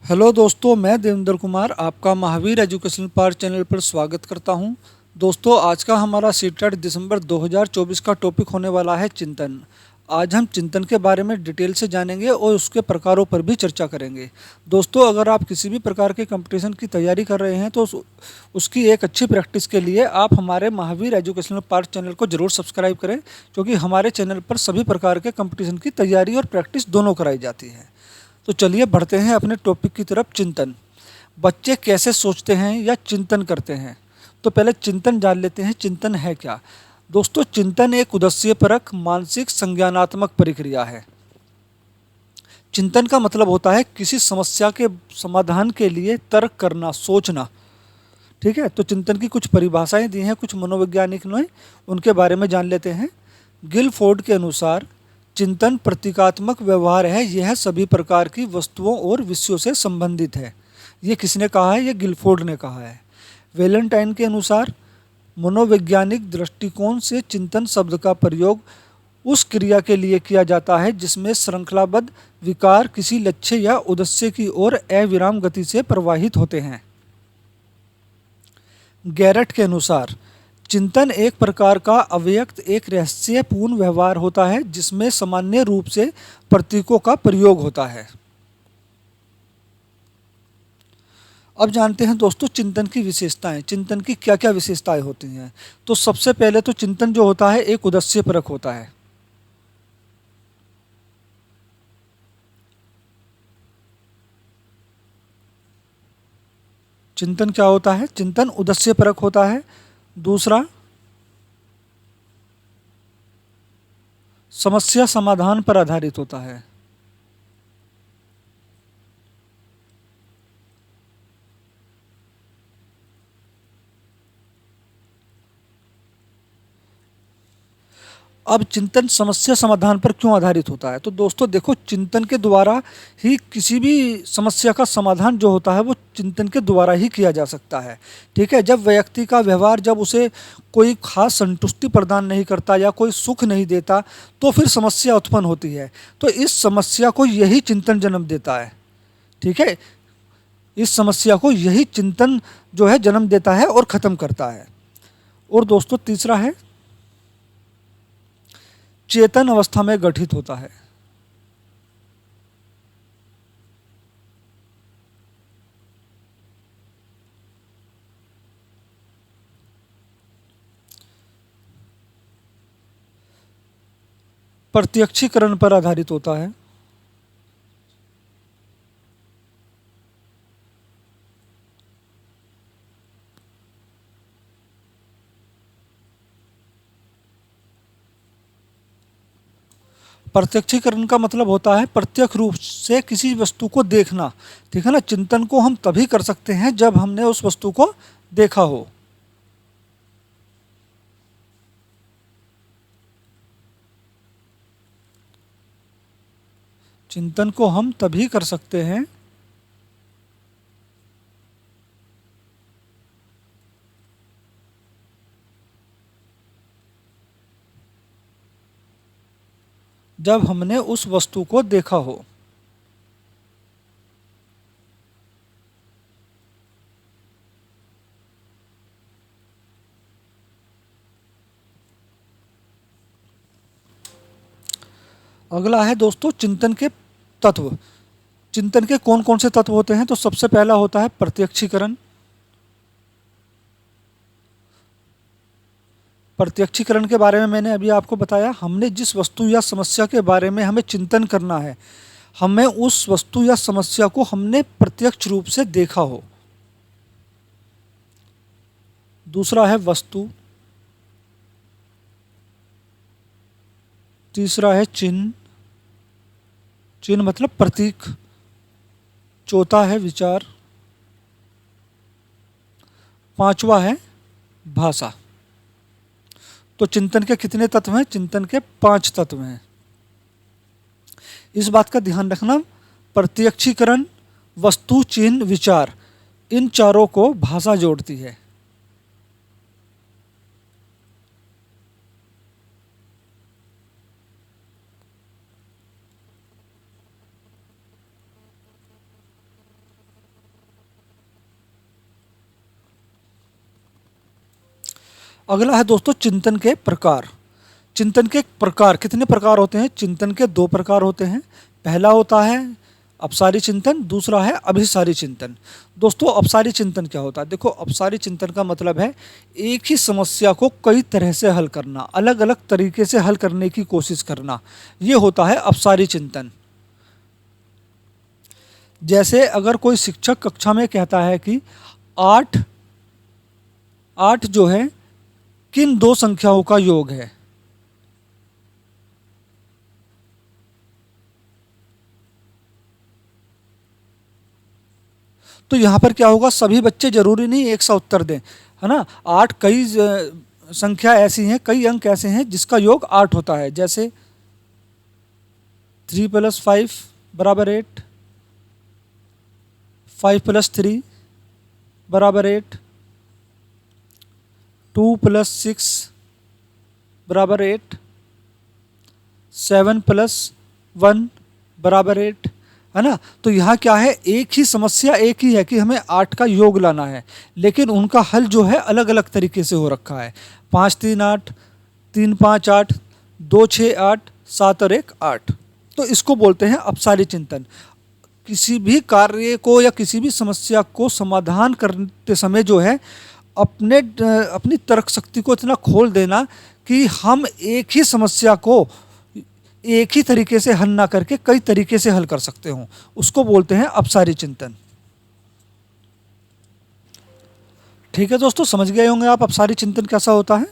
Hello दोस्तों, मैं देवेंद्र कुमार आपका महावीर एजुकेशनल पार्ट चैनल पर स्वागत करता हूं। दोस्तों, आज का हमारा सीटेट दिसंबर 2024 का टॉपिक होने वाला है चिंतन। आज हम चिंतन के बारे में डिटेल से जानेंगे और उसके प्रकारों पर भी चर्चा करेंगे। दोस्तों, अगर आप किसी भी प्रकार के कंपटीशन की तैयारी कर रहे हैं तो उसकी एक अच्छी प्रैक्टिस के लिए आप हमारे महावीर एजुकेशनल पार्ट चैनल को ज़रूर सब्सक्राइब करें, क्योंकि हमारे चैनल पर सभी प्रकार के कंपटीशन की तैयारी और प्रैक्टिस दोनों कराई जाती है। तो चलिए बढ़ते हैं अपने टॉपिक की तरफ। चिंतन। बच्चे कैसे सोचते हैं या चिंतन करते हैं? तो पहले चिंतन जान लेते हैं, चिंतन है क्या। दोस्तों, चिंतन एक उद्देश्यपरक मानसिक संज्ञानात्मक प्रक्रिया है। चिंतन का मतलब होता है किसी समस्या के समाधान के लिए तर्क करना, सोचना। ठीक है, तो चिंतन की कुछ परिभाषाएं दी हैं कुछ मनोवैज्ञानिक ने, उनके बारे में जान लेते हैं। गिलफोर्ड के अनुसार चिंतन प्रतीकात्मक व्यवहार है, यह सभी प्रकार की वस्तुओं और विषयों से संबंधित है। ये किसने कहा है? ये गिलफोर्ड ने कहा है। वैलेंटाइन के अनुसार मनोवैज्ञानिक दृष्टिकोण से चिंतन शब्द का प्रयोग उस क्रिया के लिए किया जाता है जिसमें श्रृंखलाबद्ध विकार किसी लक्ष्य या उद्देश्य की ओर अविराम गति से प्रवाहित होते हैं। गैरट के अनुसार चिंतन एक प्रकार का अव्यक्त एक रहस्यपूर्ण व्यवहार होता है जिसमें सामान्य रूप से प्रतीकों का प्रयोग होता है। अब जानते हैं दोस्तों चिंतन की विशेषताएं। चिंतन की क्या क्या विशेषताएं होती हैं? तो सबसे पहले तो चिंतन जो होता है एक उद्देश्यपरक होता है। चिंतन क्या होता है? चिंतन उद्देश्यपरक होता है। दूसरा, समस्या समाधान पर आधारित होता है। अब चिंतन समस्या समाधान पर क्यों आधारित होता है? तो दोस्तों देखो, चिंतन के द्वारा ही किसी भी समस्या का समाधान जो होता है वो चिंतन के द्वारा ही किया जा सकता है। ठीक है, जब व्यक्ति का व्यवहार जब उसे कोई खास संतुष्टि प्रदान नहीं करता या कोई सुख नहीं देता तो फिर समस्या उत्पन्न होती है। तो इस समस्या को यही चिंतन जन्म देता है। ठीक है, इस समस्या को यही चिंतन जो है जन्म देता है और ख़त्म करता है। और दोस्तों तीसरा है, चेतन अवस्था में गठित होता है। प्रत्यक्षीकरण पर आधारित होता है। प्रत्यक्षीकरण का मतलब होता है प्रत्यक्ष रूप से किसी वस्तु को देखना। ठीक है ना, चिंतन को हम तभी कर सकते हैं जब हमने उस वस्तु को देखा हो। चिंतन को हम तभी कर सकते हैं जब हमने उस वस्तु को देखा हो। अगला है दोस्तों चिंतन के तत्व। चिंतन के कौन कौन से तत्व होते हैं? तो सबसे पहला होता है प्रत्यक्षीकरण। प्रत्यक्षीकरण के बारे में मैंने अभी आपको बताया। हमने जिस वस्तु या समस्या के बारे में हमें चिंतन करना है, हमें उस वस्तु या समस्या को हमने प्रत्यक्ष रूप से देखा हो। दूसरा है वस्तु। तीसरा है चिन्ह। चिन्ह मतलब प्रतीक। चौथा है विचार। पांचवा है भाषा। तो चिंतन के कितने तत्व हैं? चिंतन के 5 तत्व हैं। इस बात का ध्यान रखना, प्रत्यक्षीकरण, वस्तु, चिन्ह, विचार, इन चारों को भाषा जोड़ती है। अगला है दोस्तों चिंतन के प्रकार। चिंतन के प्रकार कितने प्रकार होते हैं? चिंतन के दो प्रकार होते हैं। पहला होता है अपसारी चिंतन, दूसरा है अभिसारी चिंतन। दोस्तों अपसारी चिंतन क्या होता है? देखो अपसारी चिंतन का मतलब है एक ही समस्या को कई तरह से हल करना, अलग अलग तरीके से हल करने की कोशिश करना, ये होता है अपसारी चिंतन। जैसे अगर कोई शिक्षक कक्षा में कहता है कि आठ आठ जो है किन दो संख्याओं का योग है, तो यहां पर क्या होगा, सभी बच्चे जरूरी नहीं एक सा उत्तर दें, है ना। आठ कई संख्या ऐसी हैं, कई अंक ऐसे हैं जिसका योग आठ होता है। जैसे 3 + 5 बराबर 8, 5 + 3 बराबर 8, 2 + 6 बराबर 8, 7 + 1 बराबर 8, है ना। तो यहाँ क्या है, एक ही समस्या एक ही है कि हमें 8 का योग लाना है, लेकिन उनका हल जो है अलग अलग तरीके से हो रखा है। 5 3 8, 3 5 8, 2 6 8, 7 और 1 8। तो इसको बोलते हैं अपसारी चिंतन। किसी भी कार्य को या किसी भी समस्या को समाधान करते समय जो है अपनी तर्क शक्ति को इतना खोल देना कि हम एक ही समस्या को एक ही तरीके से हल ना करके कई तरीके से हल कर सकते हों, उसको बोलते हैं अपसारी चिंतन। ठीक है दोस्तों, समझ गए होंगे आप अपसारी चिंतन कैसा होता है।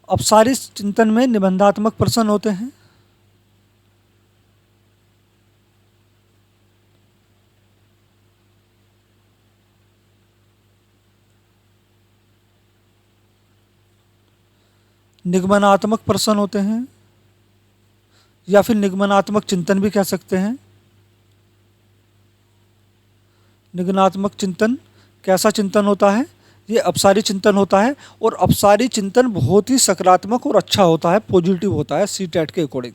अपसारी चिंतन में निबंधात्मक प्रश्न होते हैं। निगमनात्मक प्रश्न होते हैं, या फिर निगमनात्मक चिंतन भी कह सकते हैं। निगमनात्मक चिंतन कैसा चिंतन होता है? ये अपसारी चिंतन होता है, और अपसारी चिंतन बहुत ही सकारात्मक और अच्छा होता है, पॉजिटिव होता है सीटेट के अकॉर्डिंग।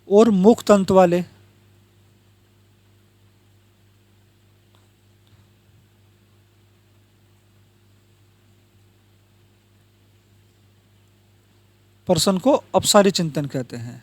और मुक्त अंत वाले प्रश्न को अपसारी चिंतन कहते हैं।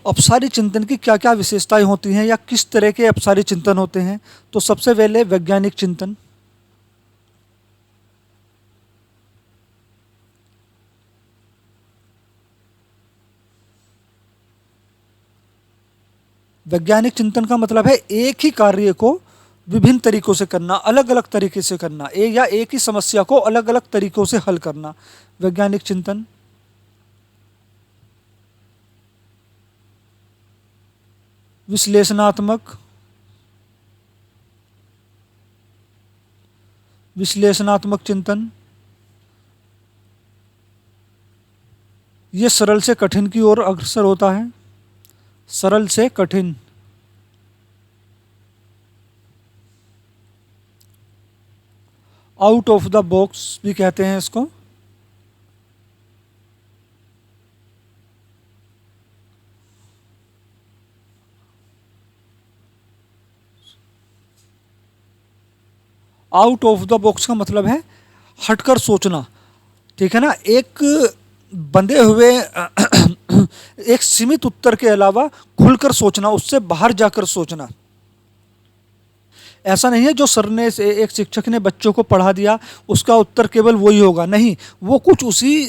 अपसारी चिंतन की क्या क्या विशेषताएं होती हैं, या किस तरह के अपसारी चिंतन होते हैं? तो सबसे पहले वैज्ञानिक चिंतन। वैज्ञानिक चिंतन का मतलब है एक ही कार्य को विभिन्न तरीकों से करना, अलग अलग तरीके से करना, या एक ही समस्या को अलग अलग तरीकों से हल करना, वैज्ञानिक चिंतन। विश्लेषणात्मक विश्लेषणात्मक चिंतन, ये सरल से कठिन की ओर अग्रसर होता है। सरल से कठिन। आउट ऑफ द बॉक्स भी कहते हैं इसको। आउट ऑफ द बॉक्स का मतलब है हटकर सोचना, ठीक है ना। एक बंधे हुए एक सीमित उत्तर के अलावा खुलकर सोचना, उससे बाहर जाकर सोचना। ऐसा नहीं है जो सर ने एक शिक्षक ने बच्चों को पढ़ा दिया उसका उत्तर केवल वही होगा, नहीं, वो कुछ उसी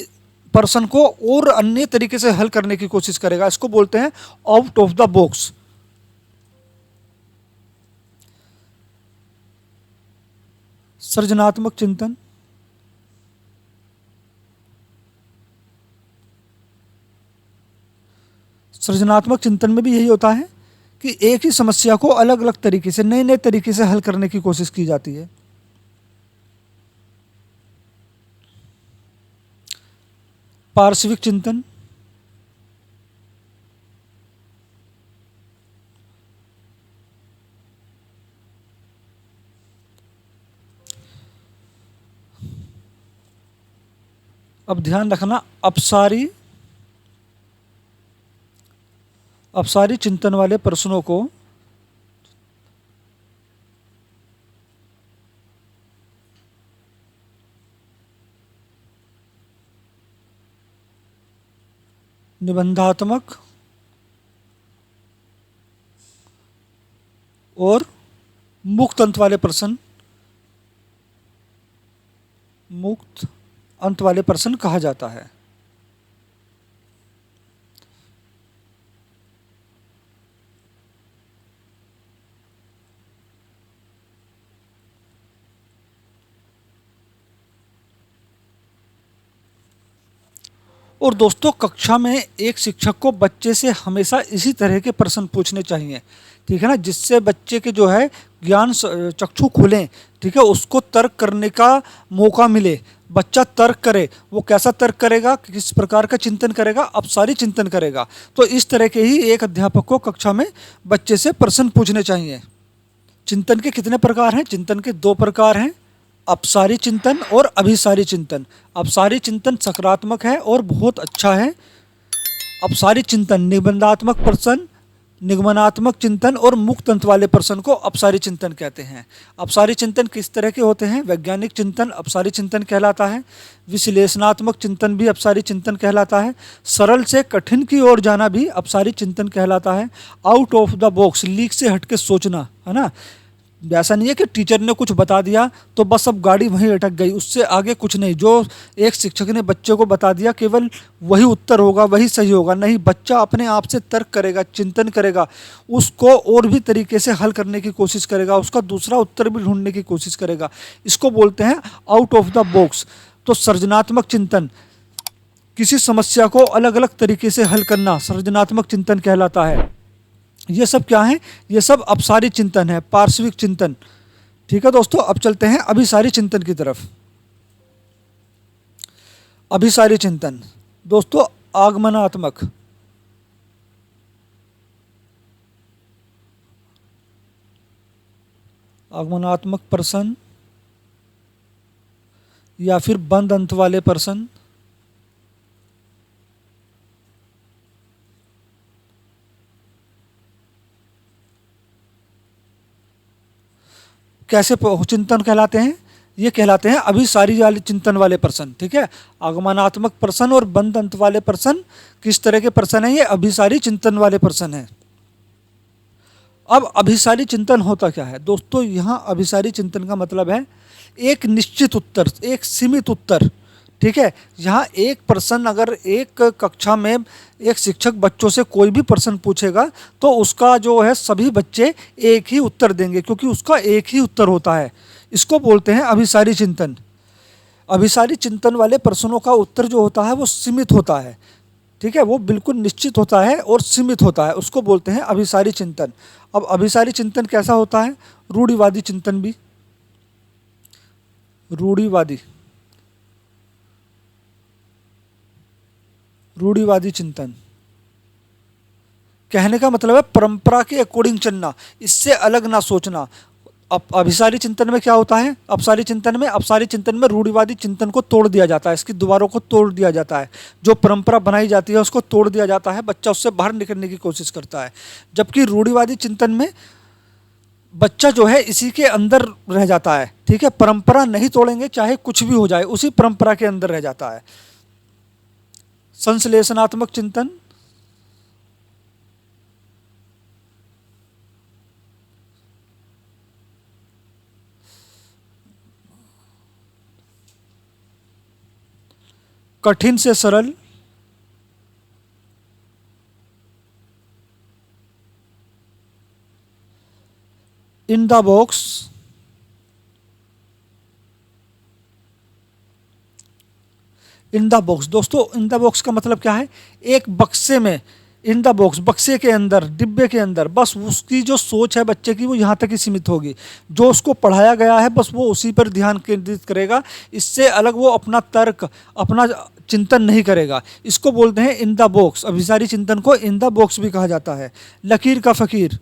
पर्सन को और अन्य तरीके से हल करने की कोशिश करेगा। इसको बोलते हैं आउट ऑफ द बॉक्स। सृजनात्मक चिंतन, सृजनात्मक चिंतन में भी यही होता है कि एक ही समस्या को अलग अलग तरीके से, नए नए तरीके से हल करने की कोशिश की जाती है। पार्श्विक चिंतन, अब ध्यान रखना, अपसारी चिंतन वाले प्रश्नों को निबंधात्मक और मुक्त अंत वाले प्रश्न मुक्त अंत वाले प्रश्न कहा जाता है। और दोस्तों, कक्षा में एक शिक्षक को बच्चे से हमेशा इसी तरह के प्रश्न पूछने चाहिए, ठीक है ना, जिससे बच्चे के जो है ज्ञान चक्षु खुलें, ठीक है, उसको तर्क करने का मौका मिले, बच्चा तर्क करे। वो कैसा तर्क करेगा, किस प्रकार का चिंतन करेगा, अपसारी चिंतन करेगा। तो इस तरह के ही एक अध्यापक को कक्षा में बच्चे से प्रश्न पूछने चाहिए। चिंतन के कितने प्रकार हैं? चिंतन के दो प्रकार हैं, अपसारी चिंतन और अभिसारी चिंतन। अपसारी चिंतन सकारात्मक है और बहुत अच्छा है। अपसारी चिंतन निबंधात्मक प्रश्न, निगमनात्मक चिंतन और मुक्त अंत वाले प्रश्न को अपसारी चिंतन कहते हैं। अपसारी चिंतन किस तरह के होते हैं? वैज्ञानिक चिंतन अपसारी चिंतन कहलाता है। विश्लेषणात्मक चिंतन भी अपसारी चिंतन कहलाता है। सरल से कठिन की ओर जाना भी अपसारी चिंतन कहलाता है। Out of the box, leak से हटके सोचना, है ना। ऐसा नहीं है कि टीचर ने कुछ बता दिया तो बस अब गाड़ी वहीं अटक गई, उससे आगे कुछ नहीं। जो एक शिक्षक ने बच्चे को बता दिया केवल वही उत्तर होगा, वही सही होगा, नहीं। बच्चा अपने आप से तर्क करेगा, चिंतन करेगा, उसको और भी तरीके से हल करने की कोशिश करेगा, उसका दूसरा उत्तर भी ढूंढने की कोशिश करेगा। इसको बोलते हैं आउट ऑफ द बॉक्स। तो सृजनात्मक चिंतन, किसी समस्या को अलग अलग तरीके से हल करना सृजनात्मक चिंतन कहलाता है। ये सब क्या है? ये सब अपसारी चिंतन है, पार्श्विक चिंतन। ठीक है दोस्तों, अब चलते हैं अभिसारी चिंतन की तरफ। अभिसारी चिंतन दोस्तों आगमनात्मक, आगमनात्मक प्रश्न या फिर बंद अंत वाले प्रश्न, कैसे चिंतन कहलाते हैं? ये कहलाते हैं अभिसारी वाले चिंतन वाले प्रश्न। ठीक है, आगमनात्मक प्रश्न और बंद अंत वाले प्रश्न किस तरह के प्रश्न हैं? ये अभिसारी चिंतन वाले प्रश्न हैं। अब अभिसारी चिंतन होता क्या है दोस्तों? यहाँ अभिसारी चिंतन का मतलब है एक निश्चित उत्तर, एक सीमित उत्तर। ठीक है, यहाँ एक प्रश्न, अगर एक कक्षा में एक शिक्षक बच्चों से कोई भी प्रश्न पूछेगा तो उसका जो है सभी बच्चे एक ही उत्तर देंगे, क्योंकि उसका एक ही उत्तर होता है। इसको बोलते हैं अभिसारी चिंतन। अभिसारी चिंतन वाले प्रश्नों का उत्तर जो होता है वो सीमित होता है। ठीक है, वो बिल्कुल निश्चित होता है और सीमित होता है, उसको बोलते हैं अभिसारी चिंतन। अब अभिसारी चिंतन कैसा होता है? रूढ़िवादी चिंतन भी, रूढ़िवादी, रूढ़िवादी चिंतन कहने का मतलब है परंपरा के अकॉर्डिंग चलना, इससे अलग ना सोचना। अब अभिसारी चिंतन में क्या होता है? अपसारी चिंतन में रूढ़िवादी चिंतन को तोड़ दिया जाता है, इसकी दीवारों को तोड़ दिया जाता है, जो परंपरा बनाई जाती है उसको तोड़ दिया जाता है, बच्चा उससे बाहर निकलने की कोशिश करता है। जबकि रूढ़िवादी चिंतन में बच्चा जो है इसी के अंदर रह जाता है। ठीक है, परंपरा नहीं तोड़ेंगे, चाहे कुछ भी हो जाए, उसी परंपरा के अंदर रह जाता है। संश्लेषणात्मक चिंतन, कठिन से सरल, in the box, in the box. दोस्तों इन द बॉक्स का मतलब क्या है? एक बक्से में, इन द बॉक्स, बक्से के अंदर, डिब्बे के अंदर, बस उसकी जो सोच है बच्चे की वो यहाँ तक ही सीमित होगी। जो उसको पढ़ाया गया है बस वो उसी पर ध्यान केंद्रित करेगा, इससे अलग वो अपना तर्क, अपना चिंतन नहीं करेगा। इसको बोलते हैं इन द बॉक्स। अभिसारी चिंतन को इन द बॉक्स भी कहा जाता है। लकीर का फकीर,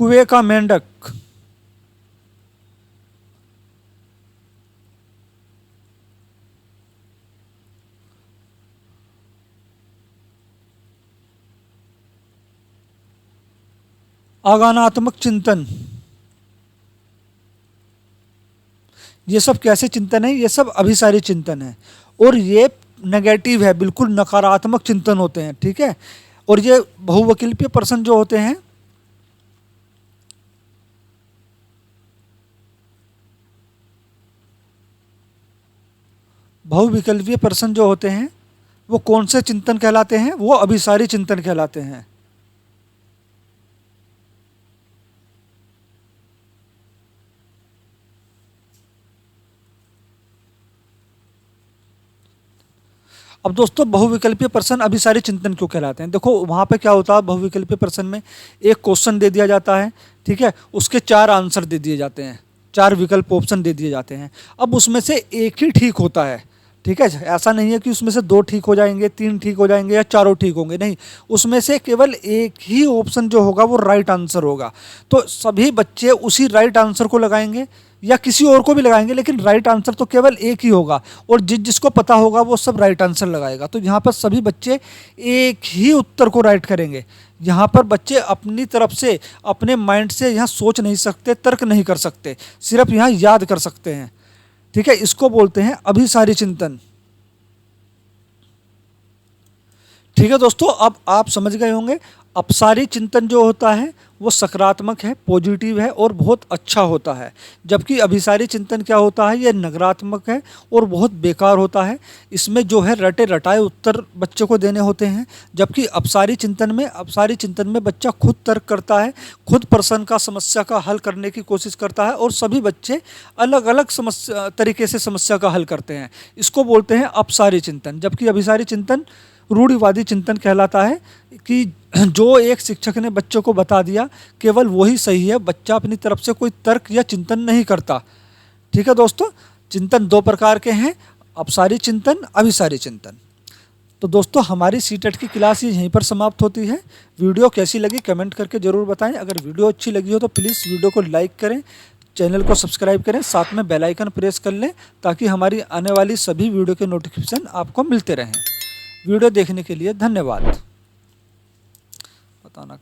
कुएं का मेंढक, आगानात्मक चिंतन। ये सब कैसे चिंतन है? ये सब अभिसारी चिंतन है और ये नेगेटिव है, बिल्कुल नकारात्मक चिंतन होते हैं, ठीक है। और ये बहुविकल्पीय प्रश्न जो होते हैं, बहुविकल्पीय प्रश्न जो होते हैं वो कौन से चिंतन कहलाते हैं? वो अभिसारी चिंतन कहलाते हैं। अब दोस्तों बहुविकल्पीय प्रश्न अभिसारी चिंतन क्यों कहलाते हैं? देखो वहाँ पे क्या होता है, बहुविकल्पीय प्रश्न में एक क्वेश्चन दे दिया जाता है, ठीक है, उसके 4 आंसर दे दिए जाते हैं, 4 विकल्प ऑप्शन दे दिए जाते हैं। अब उसमें से एक ही ठीक होता है, ठीक है। ऐसा नहीं है कि उसमें से 2 ठीक हो जाएंगे, 3 ठीक हो जाएंगे या चारों ठीक होंगे, नहीं, उसमें से केवल एक ही ऑप्शन जो होगा वो राइट आंसर होगा। तो सभी बच्चे उसी राइट आंसर को लगाएंगे या किसी और को भी लगाएंगे, लेकिन राइट आंसर तो केवल एक ही होगा और जिसको पता होगा वो सब राइट आंसर लगाएगा। तो यहाँ पर सभी बच्चे एक ही उत्तर को राइट करेंगे। यहाँ पर बच्चे अपनी तरफ से, अपने माइंड से यहाँ सोच नहीं सकते, तर्क नहीं कर सकते, सिर्फ यहाँ याद कर सकते हैं, ठीक है। इसको बोलते हैं अभिसारी चिंतन, ठीक है दोस्तों। अब आप समझ गए होंगे अपसारी चिंतन जो होता है वो सकारात्मक है, पॉजिटिव है और बहुत अच्छा होता है, जबकि अभिसारी चिंतन क्या होता है, ये नकारात्मक है और बहुत बेकार होता है। इसमें जो है रटे रटाए उत्तर बच्चे को देने होते हैं, जबकि अपसारी चिंतन में बच्चा खुद तर्क करता है, खुद प्रश्न का, समस्या का हल करने की कोशिश करता है और सभी बच्चे अलग अलग तरीके से समस्या का हल करते हैं। इसको बोलते हैं अपसारी चिंतन। जबकि अभिसारी चिंतन रूढ़िवादी चिंतन कहलाता है कि जो एक शिक्षक ने बच्चों को बता दिया केवल वही सही है, बच्चा अपनी तरफ से कोई तर्क या चिंतन नहीं करता, ठीक है दोस्तों। चिंतन 2 प्रकार के हैं, अपसारी चिंतन, अभिसारी चिंतन। तो दोस्तों हमारी सीटेट की क्लास यहीं पर समाप्त होती है। वीडियो कैसी लगी कमेंट करके ज़रूर बताएं। अगर वीडियो अच्छी लगी हो तो प्लीज़ वीडियो को लाइक करें, चैनल को सब्सक्राइब करें, साथ में बेल आइकन प्रेस कर लें ताकि हमारी आने वाली सभी वीडियो के नोटिफिकेशन आपको मिलते रहें। वीडियो देखने के लिए धन्यवाद। बताना